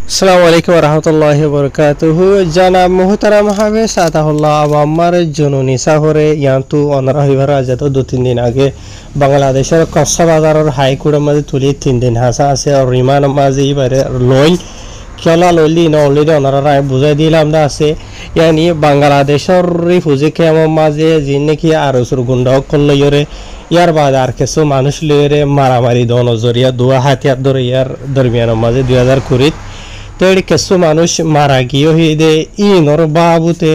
আসসালামু আলাইকুম রহমতুল্লাহি বরকাতুহু জানাব মোহতারাম হাফেজ আতাহুল্লাহ আমার জননী সাহরে ইয়ান্তু অনারা হইবার আজাত 2-3 দিন আগে বাংলাদেশের কক্সবাজারের হাইকোর্টের মাঝে তুলি 3 দিন হাসা আছে আর রিমান্ড মাঝে এবারে লই খেলা লইলি না অলরেডি ওনারা রায় বুঝাই দিলাম না আছে ইয়ানি বাংলাদেশের রিফিউজি ক্যাম্পের মাঝে যে নাকি আর গুন্ডা করলইরে ইয়ার বাদ আর কিছু মানুষ লইরে মারামারি দন জরিয়া দুয়া হাতিয়ার ধরে ইয়ার দরমিয়ানের মাঝে 2020 তো কিছু মানুষ মারা গিয়ে হইদে ইনর বাবুতে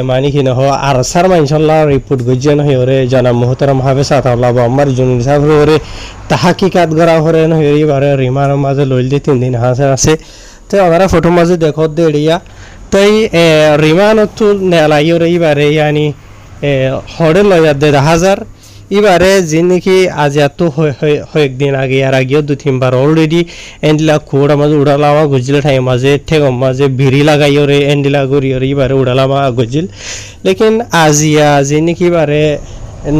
মানে কি নহ আর সার ইনশাল্লাহ রিপোর্ট গজ্জান হইরে জানা মোহতারাম হাফেজ আতাহুল্লাহ আমার জুনুন সাহেব হইরে তাহাকিকাত করা হরে হইরে বারে রিমার মাঝে লইল দিয়ে 3 দিন হাসে আছে তো আমরা ফটো মাঝে দেখো দেড়িয়া তাই রিমান তো নেলাইরে এবারে ইয়ানি হরে লয়া 1,500 এবারে যে নাকি আজ এত কয়েকদিন আগে আর আগেও 2-3 বার অলরেডি এন্ডিলা কোড়া মাঝে উড়ালামা গজিল ঠাই মাঝে ঠেগম মাঝে ভিড়ি লাগাইও রে এন্ডিলা গড়িও রে এবারে উড়ালামা গজিল লেকিন আজিয়া যে নাকি এবারে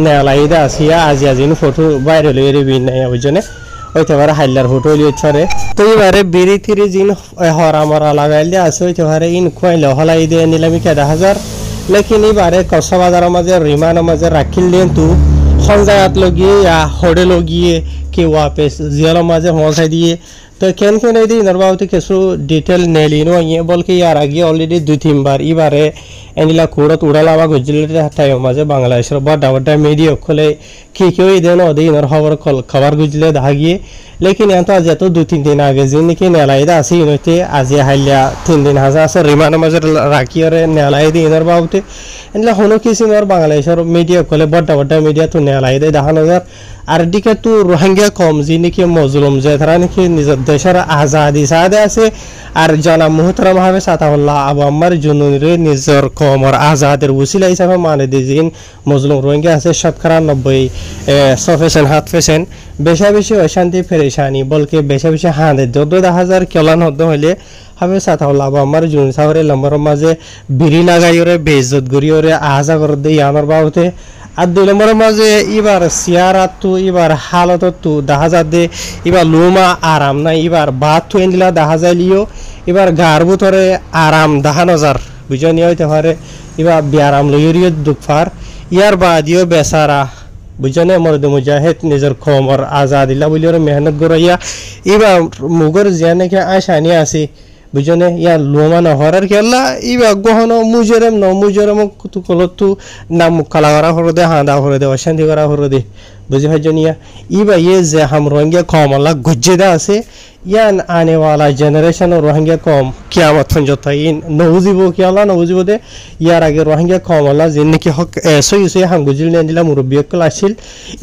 নেলাইদা আসিয়া আজিয়া যেন ফটো বাইরে লই রে বিন নাই বুঝনে ওইতে বারে হাইলার ফটো লিয়ে ছরে তো এবারে বিড়ি থিরি জিন হরা মরা লাগাইলে আছে ওইতে বারে ইন কইলে হলাই দে নিলামি 1,000 লেকিন এবারে কক্সবাজারের মাঝে রিমানের মাঝে রাখিল দেন তু खंजायात लगिए या होड़े लगिए कि वापस जियाला माजे पहुंचाई दिए तो कैन दी नरबावती केसु डिटेल नेलिनो ये बोल के यार आगे ऑलरेडी 2-3 बार ई बारे एनिला कोड़त उड़ालावा गुजले टाइम माजे बांग्लादेश बड़ा बड़ा मीडिया खोले कि क्यों देनो दे नर खबर गुजले दागिए लेकिन यहाँ तो आज तो 2-3 दिन आगे जिन की नेलाइदा आसी इनते आज हाइल्या 3 दिन हाजा से रिमांड माजे राखी और नेलाई दी नरबावती एनला होनो किसी नर बांग्लादेश मीडिया खोले बड़ा बड़ा मीडिया तो नेलाइदा दहा नजर আর দিকে তো রোহিঙ্গা কম যে নাকি মজলুম যে তারা নাকি নিজের দেশের আজাদি সাদে আছে আর জানাব মোহতারাম হাফেজ আতাহুল্লাহ আবু আম্মার জুনুরে নিজের কমর আজাদের উসিলা হিসাবে মানে দিন মজলুম রোহিঙ্গা আছে 90% 7% বেশা বেশি অশান্তি পেরেশানি বলকে বেশা বেশি হাঁদে 10,000 কেলান হতে হলে হাফেজ আতাহুল্লাহ আবু আম্মার জুনুন সাহরে লম্বর মাঝে বিড়ি লাগাইরে বেইজ্জত করিরে আজা করে দেই আমার বাবুতে আর 2 নম্বরের মাঝে এবার সিয়ারাত তো এবার হালত তো দেখা যাবে এবার লোমা আরাম নাই এবার বাত তো এন্দিলা দেখা যাইলিও এবার গার ভিতরে আরাম দেখা নজর বুঝনি হইতে পারে এবার বিয়ারাম লইরিও দুফার ইয়ার বাদিও বেচারা বুঝনে মরদ মুজাহিদ নিজের খমর আজাদিলা বলিওর মেহনত গরাইয়া এবার মুগর জানে আশানি আছে বুঝনে ইয়া লোমা নহরার কেলা ইবা গহন মুজরম ন মুজরম তু কলতু নাম কালাগরা হরদে হাঁদা হরদে অশান্তি করা হরদে বুঝি ভাইজনিয়া ইবা ये যে हम रोहिंग्या कौम अल्लाह गुज्जेदा আছে ইয়ান आने वाला जनरेशन रोहिंग्या कौम कियामत फंजता इन नौजिबो कि अल्लाह नौजिबो दे यार आगे रोहिंग्या कौम अल्लाह जिनकी हक ऐसो इसे हम गुजिल ने दिला मुरब्बिय क्लासिल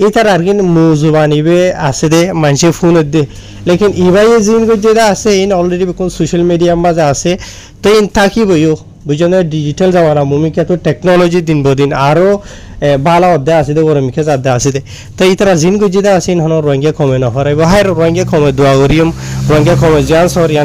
इतर आर्गिन मुजुबानी बे आसे दे मानसे फोन दे लेकिन इबा ये जिन गुज्जेदा আছে in already because social media माजे আছে तो इन ताकि बयो बुझने डिजिटल जमाना मुमिके तो टेक्नोलॉजी दिन बदिन आरो बाला अद्दे আছে দে গরমিকে জাদে আছে দে তো ইতরা জিন গুজিদা আছে ইন হনো রোহিঙ্গা কমে না হরে বাহির রোহিঙ্গা কমে দোয়া করিম রোহিঙ্গা কমে জান সরিয়ান